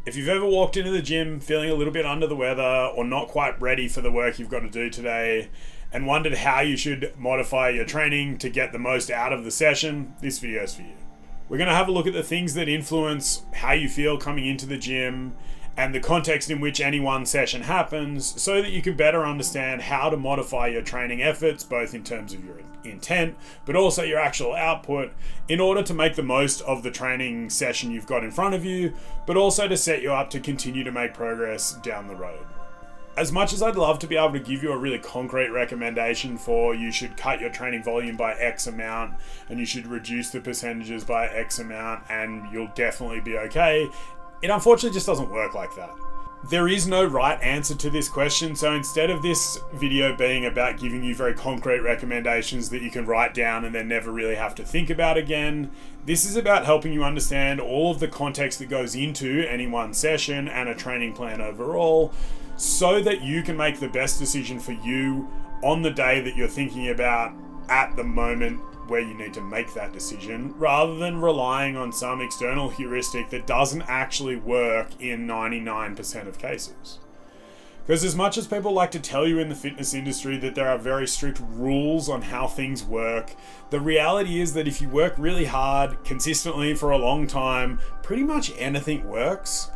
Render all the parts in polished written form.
If you've ever walked into the gym feeling a little bit under the weather or not quite ready for the work you've got to do today and wondered how you should modify your training to get the most out of the session, this video is for you. We're going to have a look at the things that influence how you feel coming into the gym and the context in which any one session happens so that you can better understand how to modify your training efforts, both in terms of your intent, but also your actual output, in order to make the most of the training session you've got in front of you, but also to set you up to continue to make progress down the road. As much as I'd love to be able to give you a really concrete recommendation for you should cut your training volume by X amount and you should reduce the percentages by X amount and you'll definitely be okay, it unfortunately just doesn't work like that. There is no right answer to this question, so instead of this video being about giving you very concrete recommendations that you can write down and then never really have to think about again, this is about helping you understand all of the context that goes into any one session and a training plan overall, so that you can make the best decision for you on the day that you're thinking about at the moment where you need to make that decision, rather than relying on some external heuristic that doesn't actually work in 99% of cases. Because as much as people like to tell you in the fitness industry that there are very strict rules on how things work, the reality is that if you work really hard, consistently for a long time, pretty much anything works.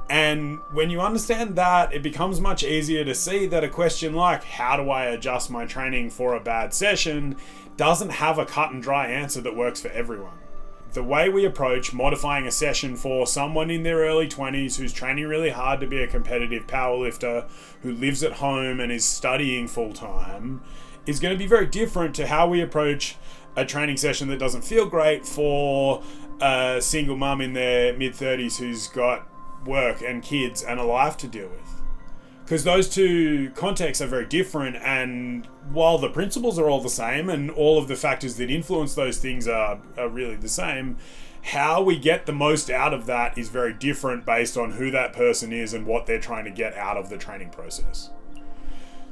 And when you understand that, it becomes much easier to see that a question like, how do I adjust my training for a bad session, doesn't have a cut and dry answer that works for everyone. The way we approach modifying a session for someone in their early 20s who's training really hard to be a competitive powerlifter, who lives at home and is studying full time, is going to be very different to how we approach a training session that doesn't feel great for a single mum in their mid-30s who's got work and kids and a life to deal with. Because those two contexts are very different, and while the principles are all the same and all of the factors that influence those things are really the same, how we get the most out of that is very different based on who that person is and what they're trying to get out of the training process.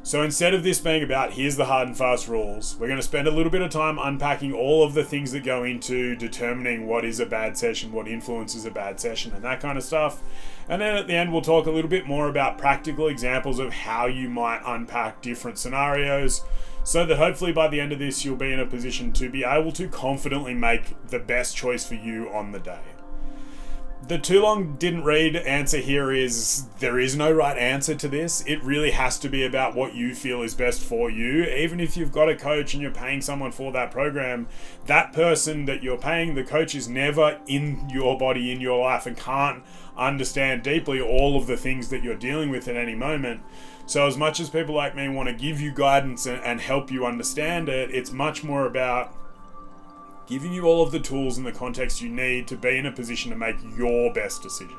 So instead of this being about here's the hard and fast rules, we're going to spend a little bit of time unpacking all of the things that go into determining what is a bad session, what influences a bad session, and that kind of stuff. And then at the end, we'll talk a little bit more about practical examples of how you might unpack different scenarios, so that hopefully by the end of this, you'll be in a position to be able to confidently make the best choice for you on the day. The too long didn't read answer here is there is no right answer to this. It really has to be about what you feel is best for you. Even if you've got a coach and you're paying someone for that program, that person that you're paying, the coach, is never in your body, in your life, and can't understand deeply all of the things that you're dealing with at any moment. So as much as people like me want to give you guidance and help you understand it, it's much more about giving you all of the tools and the context you need to be in a position to make your best decision.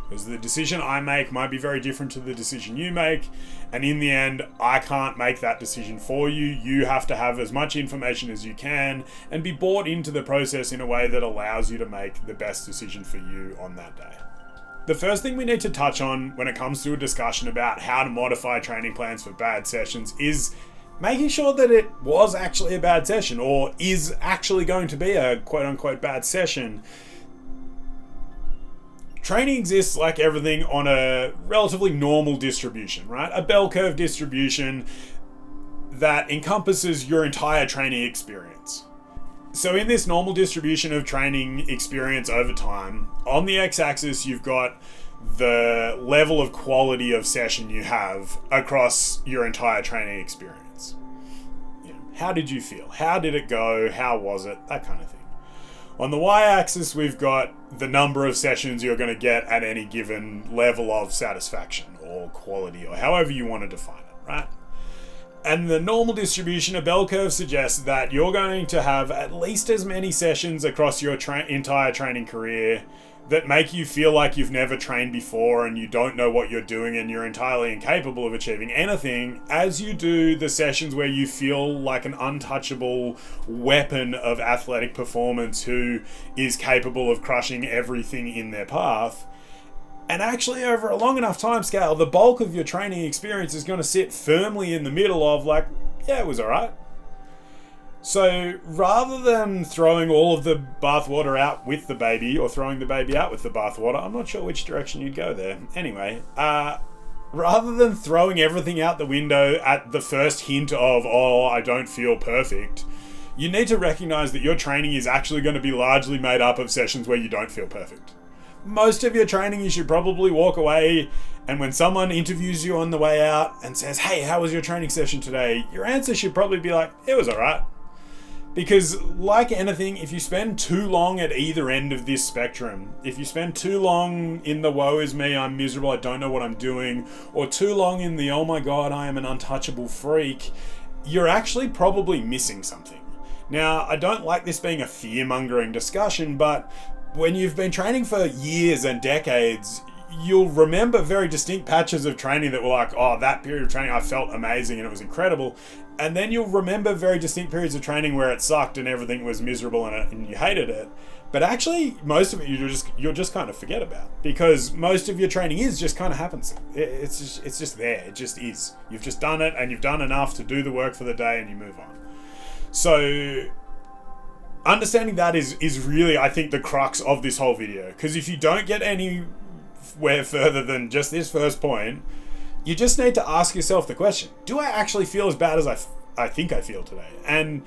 Because the decision I make might be very different to the decision you make, and in the end, I can't make that decision for you. You have to have as much information as you can and be bought into the process in a way that allows you to make the best decision for you on that day. The first thing we need to touch on when it comes to a discussion about how to modify training plans for bad sessions is making sure that it was actually a bad session or is actually going to be a quote-unquote bad session. Training exists, like everything, on a relatively normal distribution, right? A bell curve distribution that encompasses your entire training experience. So in this normal distribution of training experience over time, on the x-axis you've got the level of quality of session you have across your entire training experience. How did you feel? How did it go? How was it? That kind of thing. On the y-axis, we've got the number of sessions you're going to get at any given level of satisfaction or quality, or however you want to define it, right? And the normal distribution of bell curve suggests that you're going to have at least as many sessions across your entire training career that make you feel like you've never trained before and you don't know what you're doing and you're entirely incapable of achieving anything, as you do the sessions where you feel like an untouchable weapon of athletic performance who is capable of crushing everything in their path. And actually, over a long enough time scale, the bulk of your training experience is going to sit firmly in the middle of like, yeah, it was all right. So rather than throwing all of the bathwater out with the baby or throwing the baby out with the bathwater, I'm not sure which direction you'd go there. Anyway, rather than throwing everything out the window at the first hint of, oh, I don't feel perfect, you need to recognize that your training is actually going to be largely made up of sessions where you don't feel perfect. Most of your training, you should probably walk away, and when someone interviews you on the way out and says, hey, how was your training session today? Your answer should probably be like, it was alright. Because like anything, if you spend too long at either end of this spectrum, if you spend too long in the woe is me, I'm miserable, I don't know what I'm doing, or too long in the oh my god, I am an untouchable freak, you're actually probably missing something. Now, I don't like this being a fear-mongering discussion, but when you've been training for years and decades, you'll remember very distinct patches of training that were like, oh, that period of training I felt amazing and it was incredible. And then you'll remember very distinct periods of training where it sucked and everything was miserable and you hated it. But actually, most of it you'll just kind of forget about, because most of your training just kind of happens. It's just there. It just is. You've just done it and you've done enough to do the work for the day and you move on. So understanding that is really, I think, the crux of this whole video. Because if you don't get anywhere further than just this first point, you just need to ask yourself the question, do I actually feel as bad as I think I feel today? And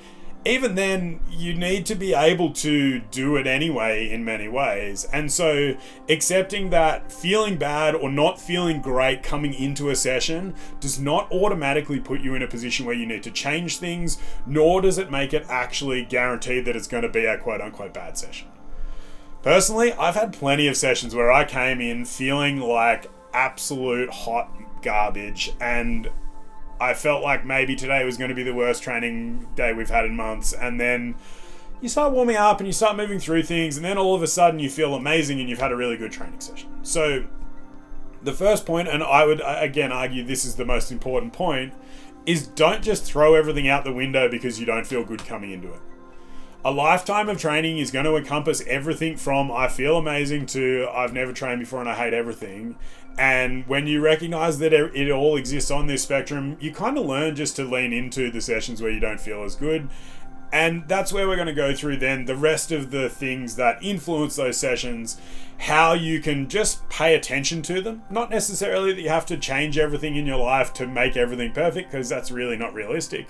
even then, you need to be able to do it anyway in many ways. And so accepting that feeling bad or not feeling great coming into a session does not automatically put you in a position where you need to change things, nor does it make it actually guaranteed that it's going to be a quote-unquote bad session. Personally, I've had plenty of sessions where I came in feeling like absolute hot garbage, and I felt like maybe today was going to be the worst training day we've had in months, and then you start warming up and you start moving through things, and then all of a sudden you feel amazing and you've had a really good training session. So the first point, and I would again argue this is the most important point, is don't just throw everything out the window because you don't feel good coming into it. A lifetime of training is going to encompass everything from I feel amazing to I've never trained before and I hate everything. And when you recognize that it all exists on this spectrum, you kind of learn just to lean into the sessions where you don't feel as good. And that's where we're going to go through then the rest of the things that influence those sessions, how you can just pay attention to them. Not necessarily that you have to change everything in your life to make everything perfect, because that's really not realistic.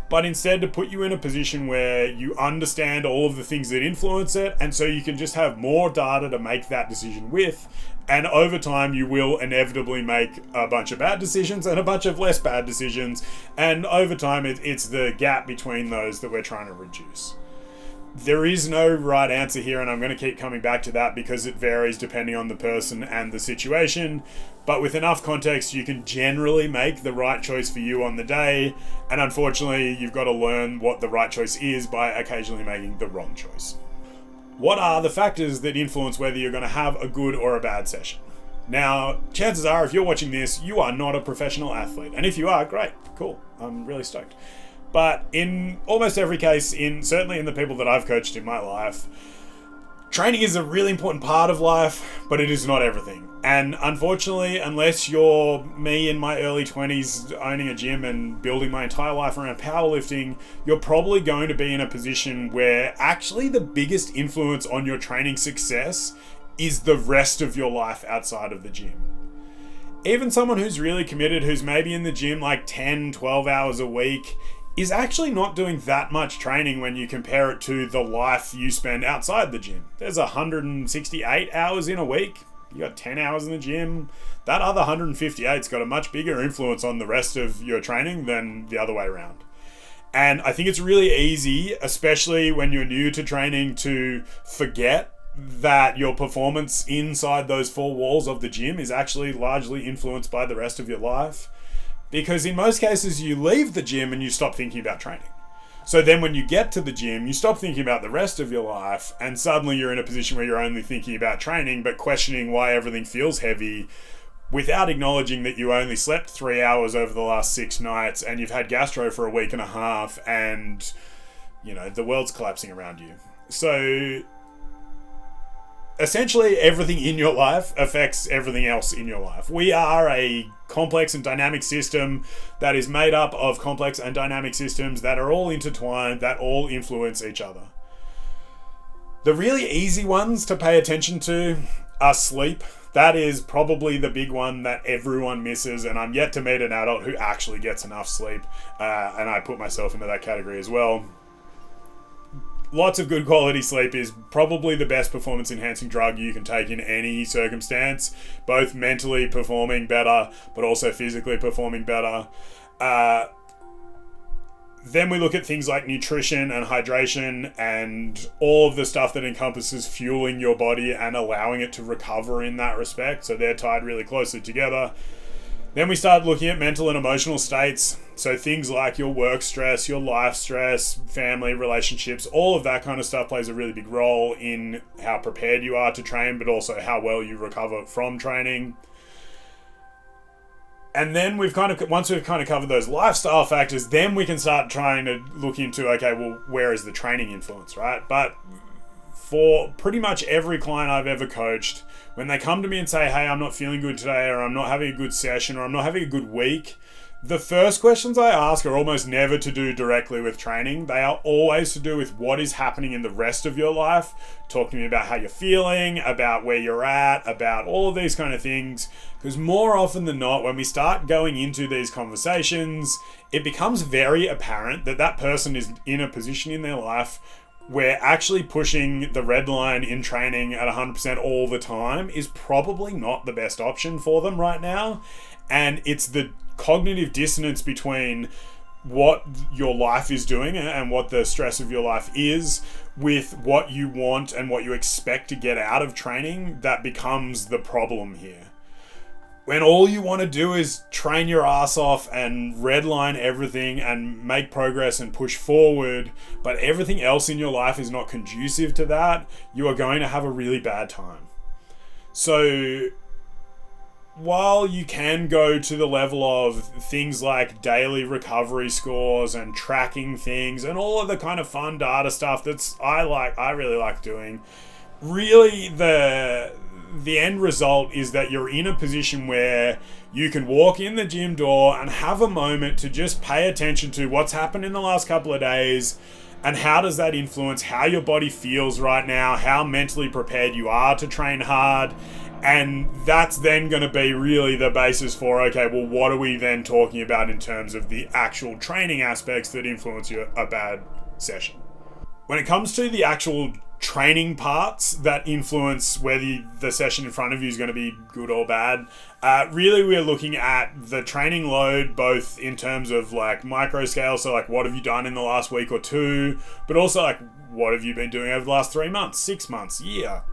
But instead to put you in a position where you understand all of the things that influence it, and so you can just have more data to make that decision with. And over time, you will inevitably make a bunch of bad decisions and a bunch of less bad decisions. And over time, it's the gap between those that we're trying to reduce. There is no right answer here, and I'm going to keep coming back to that because it varies depending on the person and the situation. But with enough context, you can generally make the right choice for you on the day. And unfortunately, you've got to learn what the right choice is by occasionally making the wrong choice. What are the factors that influence whether you're going to have a good or a bad session? Now, chances are, if you're watching this, you are not a professional athlete. And if you are, great, cool, I'm really stoked. But in almost every case, certainly in the people that I've coached in my life, training is a really important part of life, but it is not everything. And unfortunately, unless you're me in my early 20s owning a gym and building my entire life around powerlifting, you're probably going to be in a position where actually the biggest influence on your training success is the rest of your life outside of the gym. Even someone who's really committed, who's maybe in the gym like 10, 12 hours a week, is actually not doing that much training when you compare it to the life you spend outside the gym. There's 168 hours in a week. You got 10 hours in the gym. That other 158's got a much bigger influence on the rest of your training than the other way around. And I think it's really easy, especially when you're new to training, to forget that your performance inside those four walls of the gym is actually largely influenced by the rest of your life. Because in most cases, you leave the gym and you stop thinking about training. So then when you get to the gym, you stop thinking about the rest of your life, and suddenly you're in a position where you're only thinking about training, but questioning why everything feels heavy, without acknowledging that you only slept 3 hours over the last 6 nights, and you've had gastro for a week and a half, and, you know, the world's collapsing around you. So essentially everything in your life affects everything else in your life. We are a complex and dynamic system that is made up of complex and dynamic systems that are all intertwined, that all influence each other. The really easy ones to pay attention to are sleep. That is probably the big one that everyone misses, and I'm yet to meet an adult who actually gets enough sleep, and I put myself into that category as well. Lots of good quality sleep is probably the best performance enhancing drug you can take in any circumstance, both mentally performing better, but also physically performing better. Then we look at things like nutrition and hydration and all of the stuff that encompasses fueling your body and allowing it to recover in that respect. So they're tied really closely together. Then we start looking at mental and emotional states. So things like your work stress, your life stress, family, relationships, all of that kind of stuff plays a really big role in how prepared you are to train, but also how well you recover from training. And then once we've covered those lifestyle factors, then we can start trying to look into, okay, well, where is the training influence, right? But for pretty much every client I've ever coached, when they come to me and say, hey, I'm not feeling good today, or I'm not having a good session, or I'm not having a good week, the first questions I ask are almost never to do directly with training. They are always to do with what is happening in the rest of your life. Talk to me about how you're feeling, about where you're at, about all of these kind of things. Because more often than not, when we start going into these conversations, it becomes very apparent that that person is in a position in their life where actually pushing the red line in training at 100% all the time is probably not the best option for them right now. And it's the cognitive dissonance between what your life is doing and what the stress of your life is with what you want and what you expect to get out of training that becomes the problem here. When all you want to do is train your ass off and redline everything and make progress and push forward, but everything else in your life is not conducive to that, you are going to have a really bad time. So while you can go to the level of things like daily recovery scores and tracking things and all of the kind of fun data stuff I really like doing, really the end result is that you're in a position where you can walk in the gym door and have a moment to just pay attention to what's happened in the last couple of days and how does that influence how your body feels right now, how mentally prepared you are to train hard. And that's then going to be really the basis for, okay, well, what are we then talking about in terms of the actual training aspects that influence a bad session? When it comes to the actual training parts that influence whether the session in front of you is going to be good or bad, really we're looking at the training load, both in terms of like micro scale, so like what have you done in the last week or two, but also like what have you been doing over the last 3 months, 6 months, year.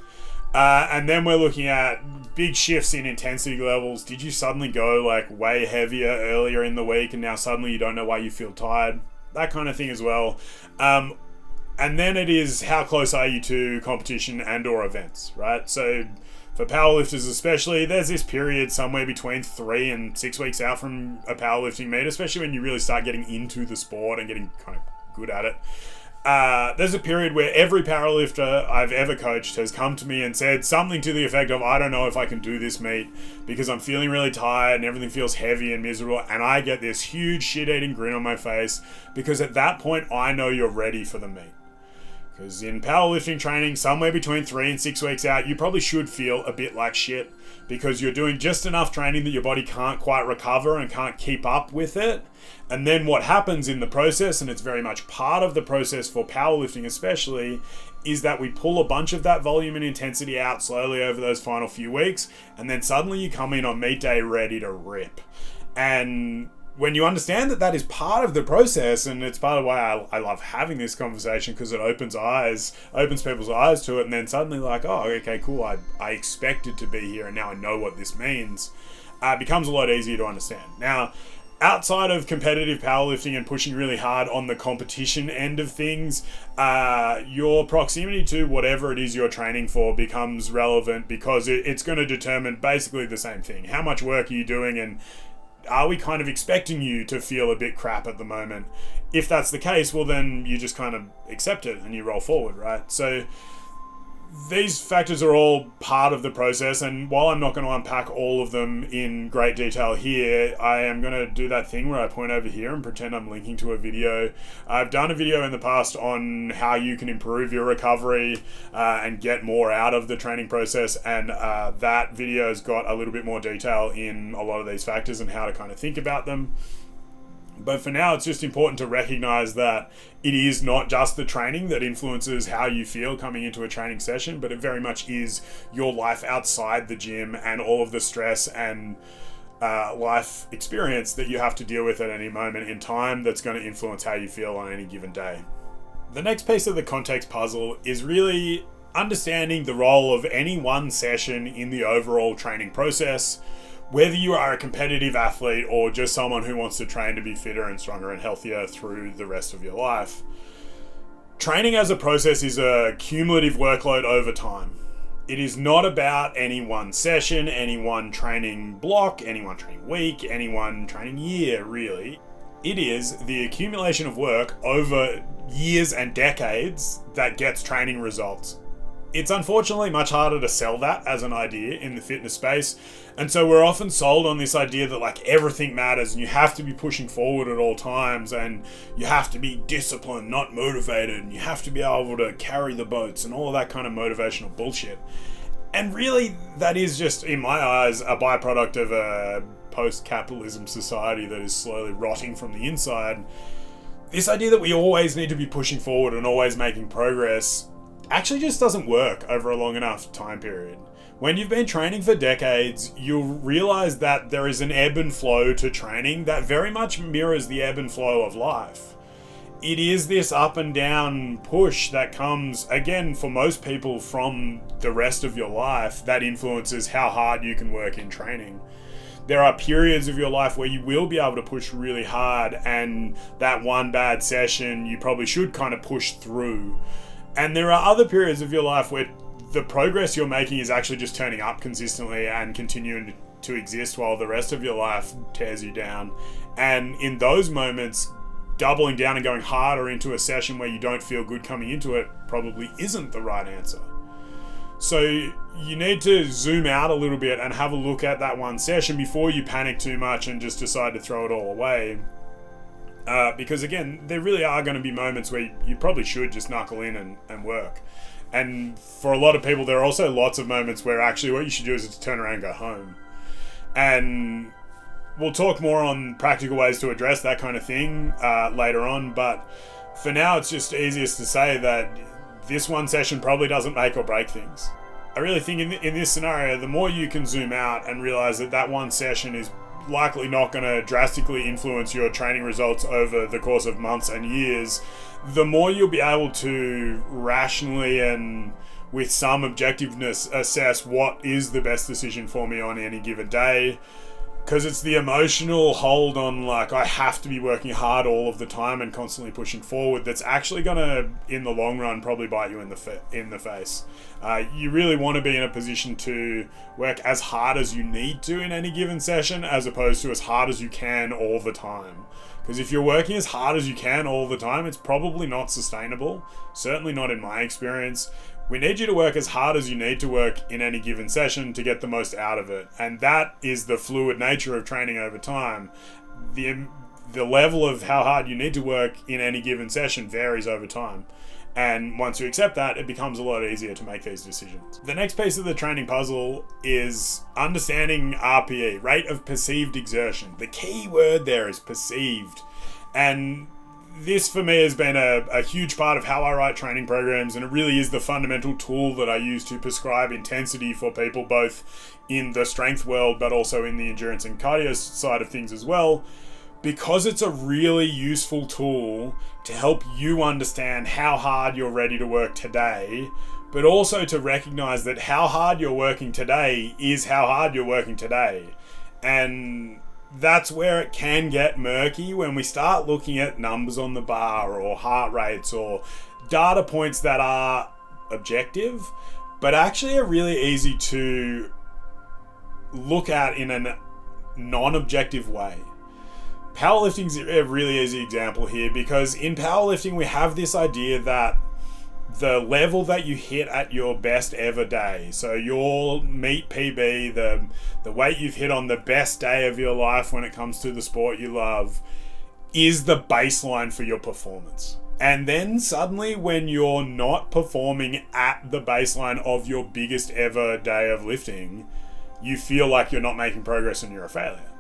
And then we're looking at big shifts in intensity levels. Did you suddenly go like way heavier earlier in the week and now suddenly you don't know why you feel tired? That kind of thing as well. And then it is how close are you to competition and or events, right? So for powerlifters especially, there's this period somewhere between 3 and 6 weeks out from a powerlifting meet, especially when you really start getting into the sport and getting kind of good at it. There's a period where every powerlifter I've ever coached has come to me and said something to the effect of, I don't know if I can do this meet because I'm feeling really tired and everything feels heavy and miserable, and I get this huge shit-eating grin on my face because at that point I know you're ready for the meet. Because in powerlifting training, somewhere between 3 and 6 weeks out, you probably should feel a bit like shit because you're doing just enough training that your body can't quite recover and can't keep up with it. And then what happens in the process, and it's very much part of the process for powerlifting especially, is that we pull a bunch of that volume and intensity out slowly over those final few weeks, and then suddenly you come in on meet day ready to rip. And when you understand that that is part of the process, and it's part of why I love having this conversation, because it opens people's eyes to it, and then suddenly like, oh, okay, cool, I expected to be here, and now I know what this means, it becomes a lot easier to understand. Now, outside of competitive powerlifting and pushing really hard on the competition end of things, your proximity to whatever it is you're training for becomes relevant because it's going to determine basically the same thing. How much work are you doing, and are we kind of expecting you to feel a bit crap at the moment? If that's the case, well then you just kind of accept it and you roll forward, right? So These factors are all part of the process, and while I'm not going to unpack all of them in great detail here, I am going to do that thing where I point over here and pretend I'm linking to a video. I've done a video in the past on how you can improve your recovery and get more out of the training process, and that video has got a little bit more detail in a lot of these factors and how to kind of think about them. But for now, it's just important to recognize that it is not just the training that influences how you feel coming into a training session, but it very much is your life outside the gym and all of the stress and life experience that you have to deal with at any moment in time that's going to influence how you feel on any given day. The next piece of the context puzzle is really understanding the role of any one session in the overall training process. Whether you are a competitive athlete or just someone who wants to train to be fitter and stronger and healthier through the rest of your life, training as a process is a cumulative workload over time. It is not about any one session, any one training block, any one training week, any one training year, really. It is the accumulation of work over years and decades that gets training results. It's unfortunately much harder to sell that as an idea in the fitness space. And so we're often sold on this idea that like everything matters and you have to be pushing forward at all times and you have to be disciplined, not motivated, and you have to be able to carry the boats and all of that kind of motivational bullshit. And really, that is just, in my eyes, a byproduct of a post-capitalism society that is slowly rotting from the inside. This idea that we always need to be pushing forward and always making progress actually just doesn't work over a long enough time period. When you've been training for decades, you'll realize that there is an ebb and flow to training that very much mirrors the ebb and flow of life. It is this up and down push that comes, again, for most people from the rest of your life that influences how hard you can work in training. There are periods of your life where you will be able to push really hard, and that one bad session you probably should kind of push through. And there are other periods of your life where the progress you're making is actually just turning up consistently and continuing to exist while the rest of your life tears you down. And in those moments, doubling down and going harder into a session where you don't feel good coming into it probably isn't the right answer. So you need to zoom out a little bit and have a look at that one session before you panic too much and just decide to throw it all away. Because again, there really are going to be moments where you probably should just knuckle in and work. And for a lot of people, there are also lots of moments where actually what you should do is to turn around and go home. And we'll talk more on practical ways to address that kind of thing later on. But for now, it's just easiest to say that this one session probably doesn't make or break things. I really think in this scenario, the more you can zoom out and realize that that one session is likely not going to drastically influence your training results over the course of months and years, the more you'll be able to rationally and with some objectiveness assess what is the best decision for me on any given day. Because it's the emotional hold on like I have to be working hard all of the time and constantly pushing forward that's actually going to, in the long run, probably bite you in the face. You really want to be in a position to work as hard as you need to in any given session as opposed to as hard as you can all the time. Because if you're working as hard as you can all the time, it's probably not sustainable. Certainly not in my experience. We need you to work as hard as you need to work in any given session to get the most out of it. And that is the fluid nature of training over time. The level of how hard you need to work in any given session varies over time. And once you accept that, it becomes a lot easier to make these decisions. The next piece of the training puzzle is understanding RPE, rate of perceived exertion. The key word there is perceived. And this for me has been a huge part of how I write training programs, and it really is the fundamental tool that I use to prescribe intensity for people both in the strength world but also in the endurance and cardio side of things as well, because it's a really useful tool to help you understand how hard you're ready to work today, but also to recognize that how hard you're working today is how hard you're working today. And that's where it can get murky when we start looking at numbers on the bar or heart rates or data points that are objective, but actually are really easy to look at in a non-objective way. Powerlifting is a really easy example here because in powerlifting we have this idea that the level that you hit at your best ever day, so your meet PB, the weight you've hit on the best day of your life when it comes to the sport you love, is the baseline for your performance. And then suddenly when you're not performing at the baseline of your biggest ever day of lifting, you feel like you're not making progress and you're a failure.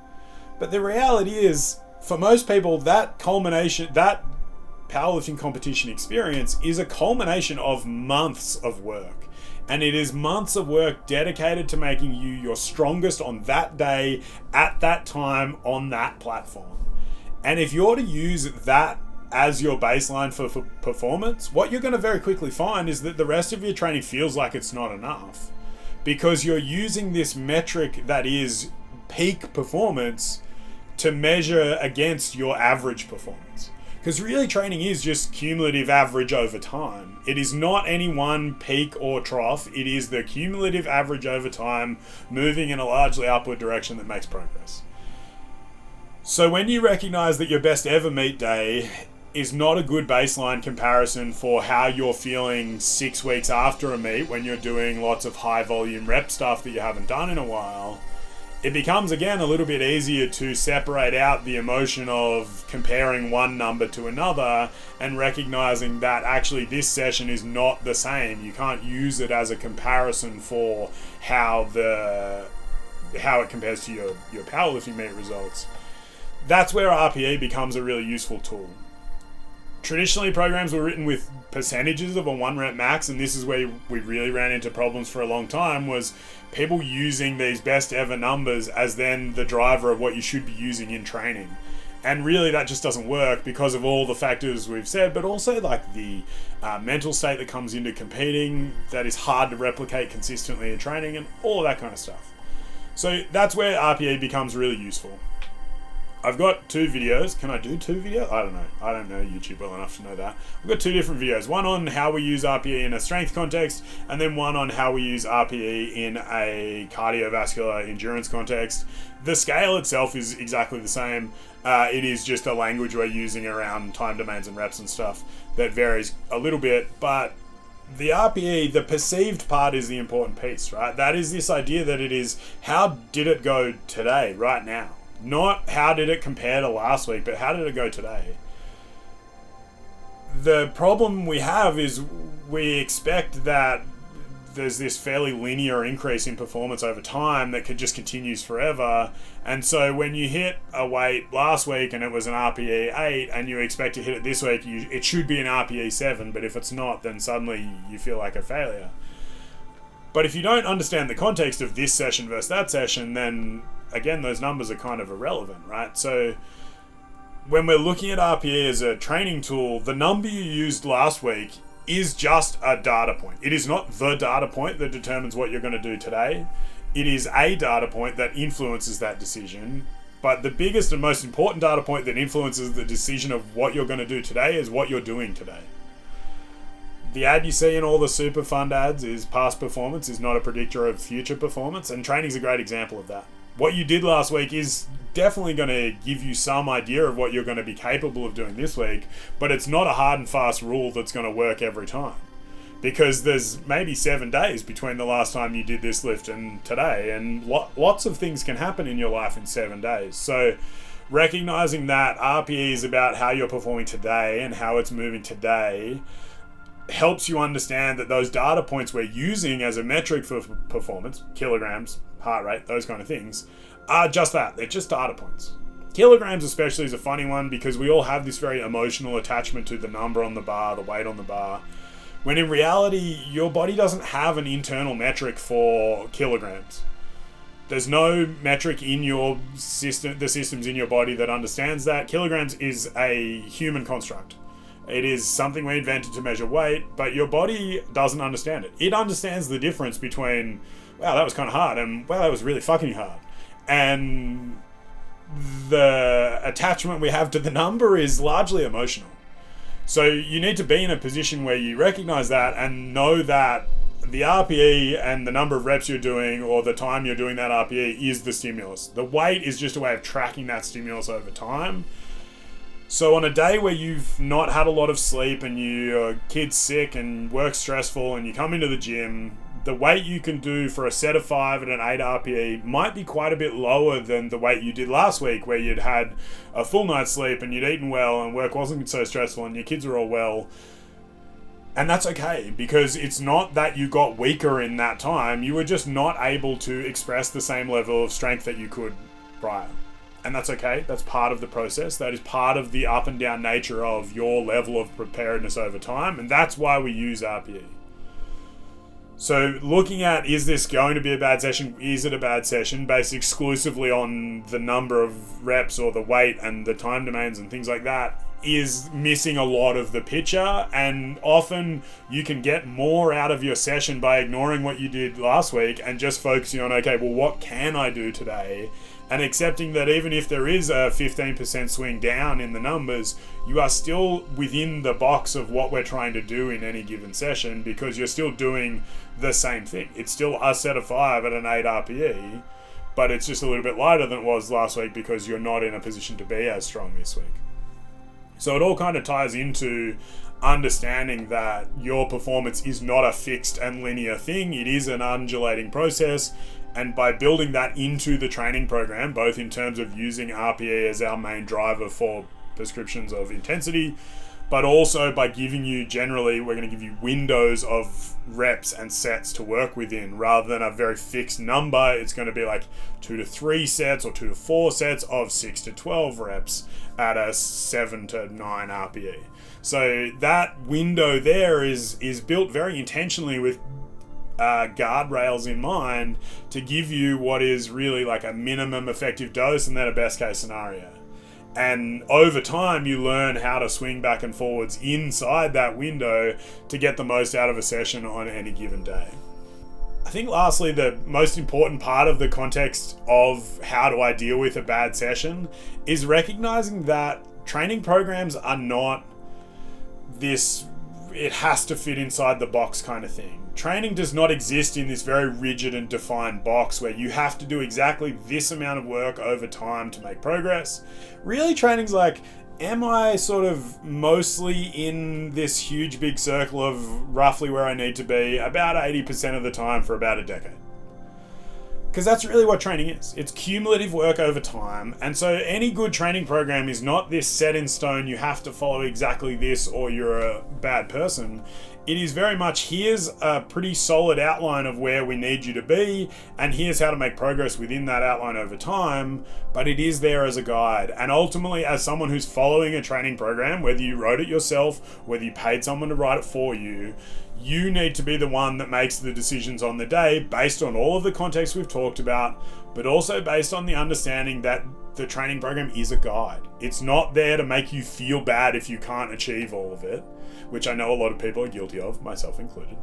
But the reality is, for most people, that culmination, that powerlifting competition experience is a culmination of months of work. And it is months of work dedicated to making you your strongest on that day, at that time, on that platform. And if you're to use that as your baseline for performance, what you're going to very quickly find is that the rest of your training feels like it's not enough, because you're using this metric that is peak performance to measure against your average performance. Because really, training is just cumulative average over time. It is not any one peak or trough. It is the cumulative average over time, moving in a largely upward direction that makes progress. So when you recognize that your best ever meet day is not a good baseline comparison for how you're feeling 6 weeks after a meet, when you're doing lots of high volume rep stuff that you haven't done in a while, it becomes, again, a little bit easier to separate out the emotion of comparing one number to another and recognizing that actually this session is not the same. You can't use it as a comparison for how it compares to your powerlifting meet results. That's where RPE becomes a really useful tool. Traditionally, programs were written with percentages of a 1 rep max, and this is where we really ran into problems for a long time, was people using these best ever numbers as then the driver of what you should be using in training. And really that just doesn't work because of all the factors we've said, but also like the mental state that comes into competing that is hard to replicate consistently in training and all of that kind of stuff. So that's where RPE becomes really useful. I've got 2 videos. Can I do 2 videos? I don't know. I don't know YouTube well enough to know that. I've got 2 different videos. One on how we use RPE in a strength context, and then one on how we use RPE in a cardiovascular endurance context. The scale itself is exactly the same. It is just a language we're using around time domains and reps and stuff that varies a little bit, but the RPE, the perceived part, is the important piece, right? That is this idea that it is, how did it go today, right now? Not how did it compare to last week, but how did it go today? The problem we have is we expect that there's this fairly linear increase in performance over time that just continues forever. And so when you hit a weight last week and it was an RPE 8 and you expect to hit it this week, it should be an RPE 7, but if it's not, then suddenly you feel like a failure. But if you don't understand the context of this session versus that session, then again, those numbers are kind of irrelevant, right? So when we're looking at RPE as a training tool, the number you used last week is just a data point. It is not the data point that determines what you're going to do today. It is a data point that influences that decision. But the biggest and most important data point that influences the decision of what you're going to do today is what you're doing today. The ad you see in all the super fund ads is past performance is not a predictor of future performance, and training is a great example of that. What you did last week is definitely going to give you some idea of what you're going to be capable of doing this week, but it's not a hard and fast rule that's going to work every time, because there's maybe 7 days between the last time you did this lift and today, and lots of things can happen in your life in 7 days. So recognizing that RPE is about how you're performing today and how it's moving today helps you understand that those data points we're using as a metric for performance, kilograms, heart rate, those kind of things, are just that. They're just data points. Kilograms especially is a funny one because we all have this very emotional attachment to the number on the bar, the weight on the bar, when in reality, your body doesn't have an internal metric for kilograms. There's no metric in your system, the systems in your body that understands that. Kilograms is a human construct. It is something we invented to measure weight, but your body doesn't understand it. It understands the difference between, wow, that was kind of hard, and wow, that was really fucking hard. And the attachment we have to the number is largely emotional. So you need to be in a position where you recognize that and know that the RPE and the number of reps you're doing or the time you're doing that RPE is the stimulus. The weight is just a way of tracking that stimulus over time. So on a day where you've not had a lot of sleep and your kid's sick and work's stressful and you come into the gym, the weight you can do for a set of 5 at an 8 RPE might be quite a bit lower than the weight you did last week, where you'd had a full night's sleep and you'd eaten well and work wasn't so stressful and your kids are all well. And that's okay, because it's not that you got weaker in that time. You were just not able to express the same level of strength that you could prior. And that's okay. That's part of the process. That is part of the up and down nature of your level of preparedness over time. And that's why we use RPE. So looking at, is this going to be a bad session? Is it a bad session? Based exclusively on the number of reps or the weight and the time domains and things like that is missing a lot of the picture. And often you can get more out of your session by ignoring what you did last week and just focusing on, okay, well, what can I do today? And accepting that even if there is a 15% swing down in the numbers, you are still within the box of what we're trying to do in any given session, because you're still doing the same thing. It's still a set of 5 at an 8 RPE, but it's just a little bit lighter than it was last week because you're not in a position to be as strong this week. So it all kind of ties into understanding that your performance is not a fixed and linear thing. It is an undulating process. And by building that into the training program, both in terms of using RPE as our main driver for prescriptions of intensity, but also by giving you, generally, we're going to give you windows of reps and sets to work within rather than a very fixed number. It's going to be like 2 to 3 sets or 2 to 4 sets of 6 to 12 reps at a 7 to 9 RPE. So that window there is built very intentionally with guardrails in mind to give you what is really like a minimum effective dose and then a best case scenario. And over time, you learn how to swing back and forwards inside that window to get the most out of a session on any given day. I think lastly, the most important part of the context of how do I deal with a bad session is recognizing that training programs are not this, it has to fit inside the box kind of thing. Training does not exist in this very rigid and defined box where you have to do exactly this amount of work over time to make progress. Really, training's like, am I sort of mostly in this huge big circle of roughly where I need to be about 80% of the time for about a decade? Because that's really what training is. It's cumulative work over time. And so any good training program is not this set in stone, you have to follow exactly this or you're a bad person. It is very much, here's a pretty solid outline of where we need you to be, and here's how to make progress within that outline over time, but it is there as a guide. And ultimately, as someone who's following a training program, whether you wrote it yourself, whether you paid someone to write it for you, you need to be the one that makes the decisions on the day based on all of the context we've talked about, but also based on the understanding that the training program is a guide. It's not there to make you feel bad if you can't achieve all of it, which I know a lot of people are guilty of, myself included.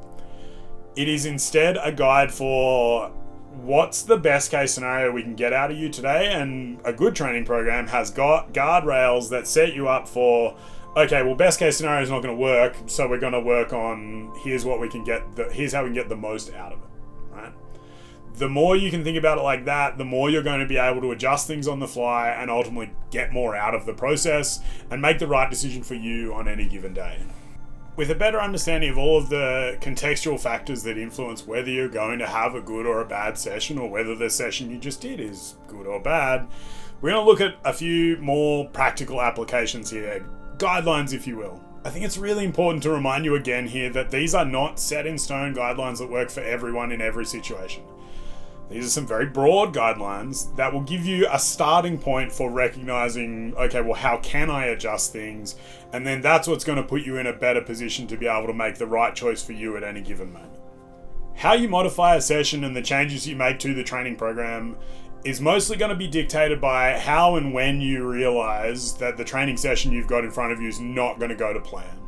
It is instead a guide for what's the best case scenario we can get out of you today, and a good training program has got guardrails that set you up for, okay, well, best case scenario is not going to work, so we're going to work on here's what we can get, here's how we can get the most out of it, right? The more you can think about it like that, the more you're going to be able to adjust things on the fly and ultimately get more out of the process and make the right decision for you on any given day. With a better understanding of all of the contextual factors that influence whether you're going to have a good or a bad session, or whether the session you just did is good or bad, we're going to look at a few more practical applications here, guidelines if you will. I think it's really important to remind you again here that these are not set in stone guidelines that work for everyone in every situation. These are some very broad guidelines that will give you a starting point for recognizing, okay, well, how can I adjust things? And then that's what's going to put you in a better position to be able to make the right choice for you at any given moment. How you modify a session and the changes you make to the training program is mostly going to be dictated by how and when you realize that the training session you've got in front of you is not going to go to plan.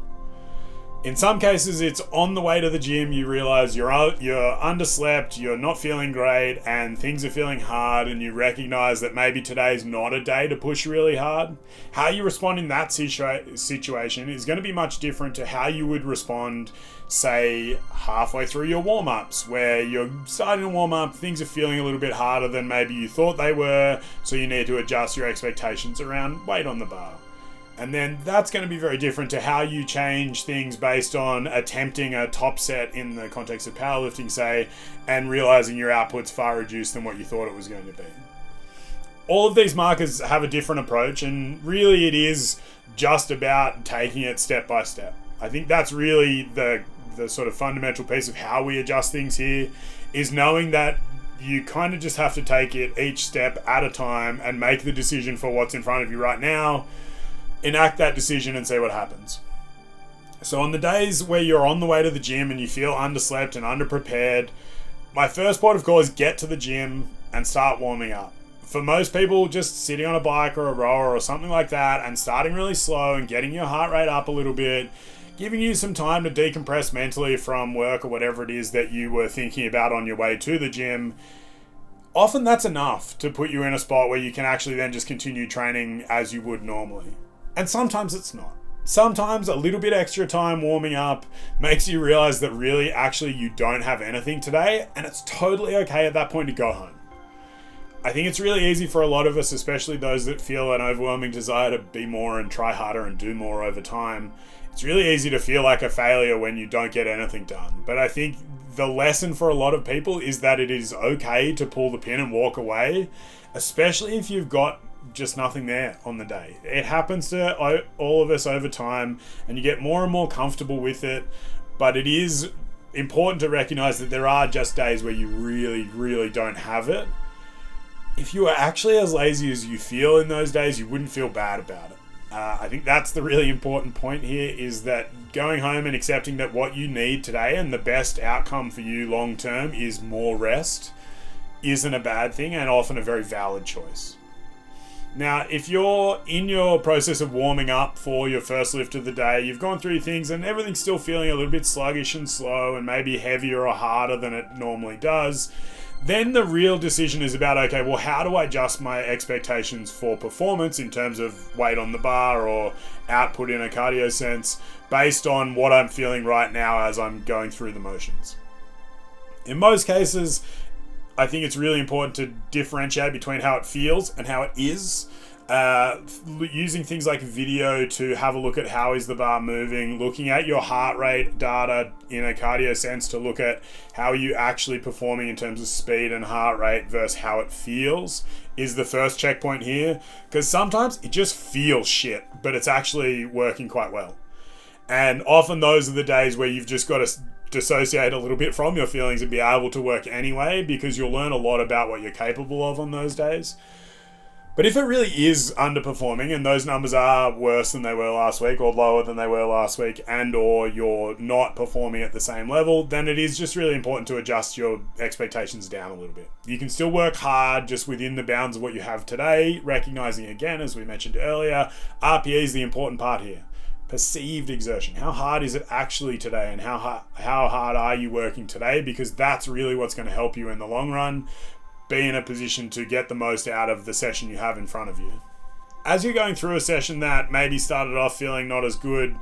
In some cases, it's on the way to the gym, you realize you're underslept, you're not feeling great, and things are feeling hard, and you recognize that maybe today's not a day to push really hard. How you respond in that situation is going to be much different to how you would respond, say, halfway through your warm-ups, where you're starting to warm up, things are feeling a little bit harder than maybe you thought they were, so you need to adjust your expectations around weight on the bar. And then that's going to be very different to how you change things based on attempting a top set in the context of powerlifting, say, and realizing your output's far reduced than what you thought it was going to be. All of these markers have a different approach, and really it is just about taking it step by step. I think that's really the sort of fundamental piece of how we adjust things here, is knowing that you kind of just have to take it each step at a time and make the decision for what's in front of you right now, enact that decision and see what happens. So on the days where you're on the way to the gym and you feel underslept and underprepared, my first port of call is get to the gym and start warming up. For most people, just sitting on a bike or a rower or something like that and starting really slow and getting your heart rate up a little bit, giving you some time to decompress mentally from work or whatever it is that you were thinking about on your way to the gym, often that's enough to put you in a spot where you can actually then just continue training as you would normally. And sometimes it's not. Sometimes a little bit extra time warming up makes you realize that really actually you don't have anything today, and it's totally okay at that point to go home. I think it's really easy for a lot of us, especially those that feel an overwhelming desire to be more and try harder and do more over time. It's really easy to feel like a failure when you don't get anything done. But I think the lesson for a lot of people is that it is okay to pull the pin and walk away, especially if you've got just nothing there on the day. It happens to all of us over time, and you get more and more comfortable with it, but it is important to recognize that there are just days where you really don't have it. If you are actually as lazy as you feel in those days, you wouldn't feel bad about it. I think that's the really important point here, is that going home and accepting that what you need today and the best outcome for you long term is more rest isn't a bad thing, and often a very valid choice. Now, if you're in your process of warming up for your first lift of the day, you've gone through things and everything's still feeling a little bit sluggish and slow and maybe heavier or harder than it normally does, then the real decision is about, okay, well, how do I adjust my expectations for performance in terms of weight on the bar or output in a cardio sense based on what I'm feeling right now as I'm going through the motions? In most cases, I think it's really important to differentiate between how it feels and how it is. Using things like video to have a look at how is the bar moving, looking at your heart rate data in a cardio sense to look at how are you actually performing in terms of speed and heart rate versus how it feels is the first checkpoint here, because sometimes it just feels shit, but it's actually working quite well. And often those are the days where you've just got to dissociate a little bit from your feelings and be able to work anyway, because you'll learn a lot about what you're capable of on those days. But if it really is underperforming and those numbers are worse than they were last week or lower than they were last week, and or you're not performing at the same level, then it is just really important to adjust your expectations down a little bit. You can still work hard just within the bounds of what you have today, recognizing again, as we mentioned earlier, RPE is the important part here. Perceived exertion. How hard is it actually today, and how hard are you working today? Because that's really what's going to help you in the long run be in a position to get the most out of the session you have in front of you. As you're going through a session that maybe started off feeling not as good,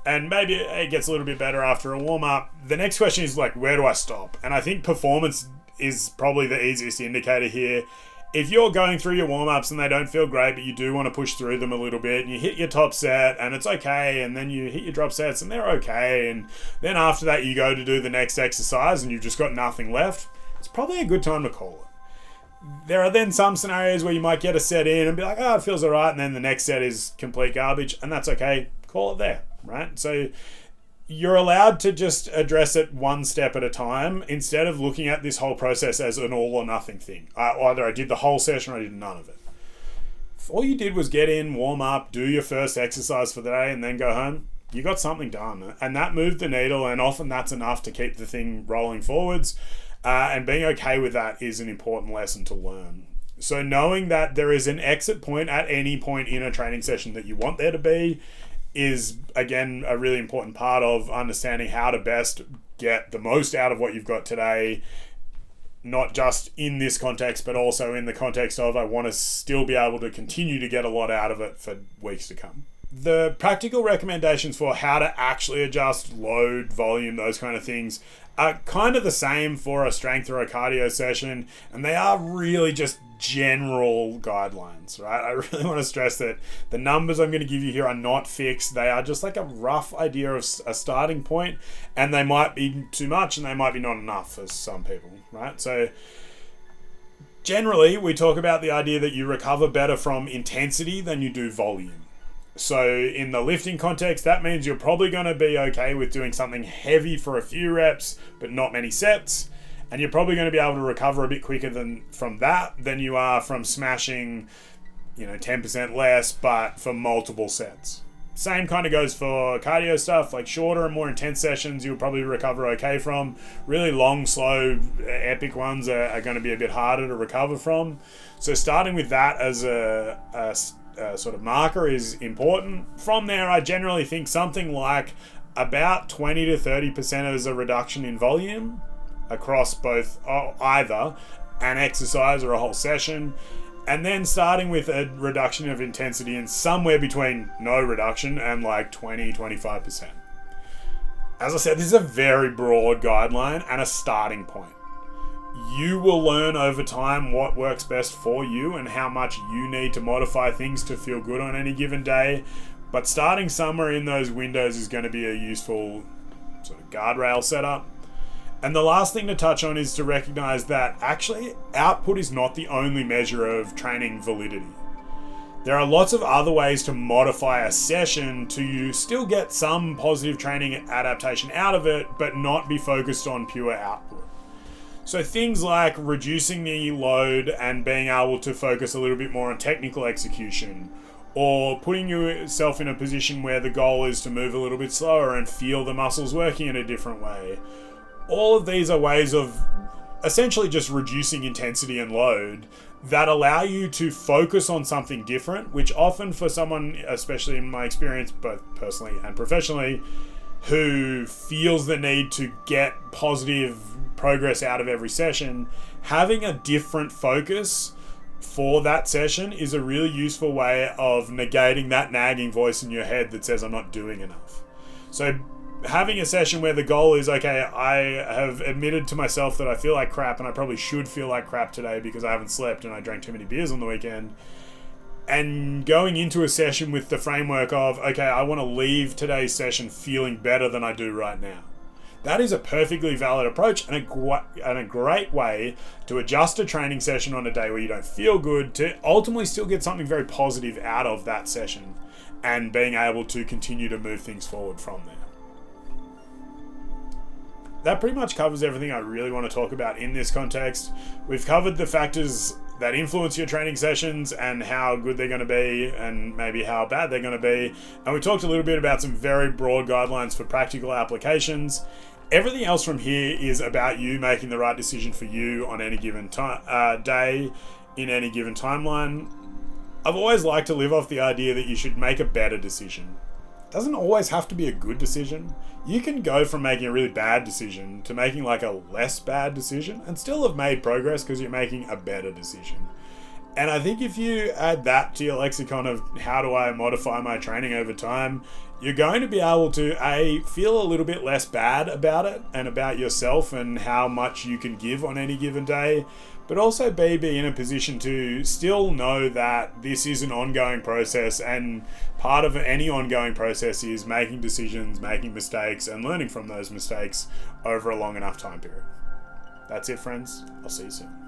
and maybe it gets a little bit better after a warm-up, the next question is like, where do I stop? And I think performance is probably the easiest indicator here. If you're going through your warm-ups and they don't feel great, but you do want to push through them a little bit, and you hit your top set and it's okay, and then you hit your drop sets and they're okay, and then after that you go to do the next exercise and you've just got nothing left, it's probably a good time to call it. There are then some scenarios where you might get a set in and be like, oh, it feels all right, and then the next set is complete garbage, and that's okay. Call it there, right? So you're allowed to just address it one step at a time instead of looking at this whole process as an all or nothing thing. Either I did the whole session or I did none of it. If all you did was get in, warm up, do your first exercise for the day, and then go home, you got something done. And that moved the needle, and often that's enough to keep the thing rolling forwards. And being okay with that is an important lesson to learn. So knowing that there is an exit point at any point in a training session that you want there to be is, again, a really important part of understanding how to best get the most out of what you've got today, not just in this context, but also in the context of I want to still be able to continue to get a lot out of it for weeks to come. The practical recommendations for how to actually adjust load, volume, those kind of things are kind of the same for a strength or a cardio session, and they are really just general guidelines, right? I really want to stress that the numbers I'm going to give you here are not fixed. They are just like a rough idea of a starting point, and they might be too much and they might be not enough for some people, right? So generally, we talk about the idea that you recover better from intensity than you do volume. So in the lifting context, that means you're probably going to be okay with doing something heavy for a few reps, but not many sets. And you're probably going to be able to recover a bit quicker from that than you are from smashing, 10% less, but for multiple sets. Same kind of goes for cardio stuff, like shorter and more intense sessions you'll probably recover okay from. Really long, slow, epic ones are going to be a bit harder to recover from. So starting with that as a sort of marker is important. From there, I generally think something like about 20 to 30% as a reduction in volume across both either an exercise or a whole session, and then starting with a reduction of intensity in somewhere between no reduction and like 20-25%. As I said, this is a very broad guideline and a starting point. You will learn over time what works best for you and how much you need to modify things to feel good on any given day. But starting somewhere in those windows is going to be a useful sort of guardrail setup. And the last thing to touch on is to recognize that actually output is not the only measure of training validity. There are lots of other ways to modify a session to still get some positive training adaptation out of it, but not be focused on pure output. So things like reducing the load and being able to focus a little bit more on technical execution, or putting yourself in a position where the goal is to move a little bit slower and feel the muscles working in a different way. All of these are ways of essentially just reducing intensity and load that allow you to focus on something different, which often for someone, especially in my experience, both personally and professionally, who feels the need to get positive progress out of every session, having a different focus for that session is a really useful way of negating that nagging voice in your head that says I'm not doing enough. So having a session where the goal is, okay, I have admitted to myself that I feel like crap and I probably should feel like crap today because I haven't slept and I drank too many beers on the weekend, and going into a session with the framework of, okay, I want to leave today's session feeling better than I do right now. That is a perfectly valid approach and a great way to adjust a training session on a day where you don't feel good to ultimately still get something very positive out of that session and being able to continue to move things forward from there. That pretty much covers everything I really want to talk about in this context. We've covered the factors that influence your training sessions and how good they're going to be and maybe how bad they're going to be. And we talked a little bit about some very broad guidelines for practical applications. Everything else from here is about you making the right decision for you on any given day, in any given timeline. I've always liked to live off the idea that you should make a better decision. It doesn't always have to be a good decision. You can go from making a really bad decision to making like a less bad decision and still have made progress because you're making a better decision. And I think if you add that to your lexicon of how do I modify my training over time, you're going to be able to feel a little bit less bad about it and about yourself and how much you can give on any given day, but also be in a position to still know that this is an ongoing process, and part of any ongoing process is making decisions, making mistakes, and learning from those mistakes over a long enough time period. That's it, friends. I'll see you soon.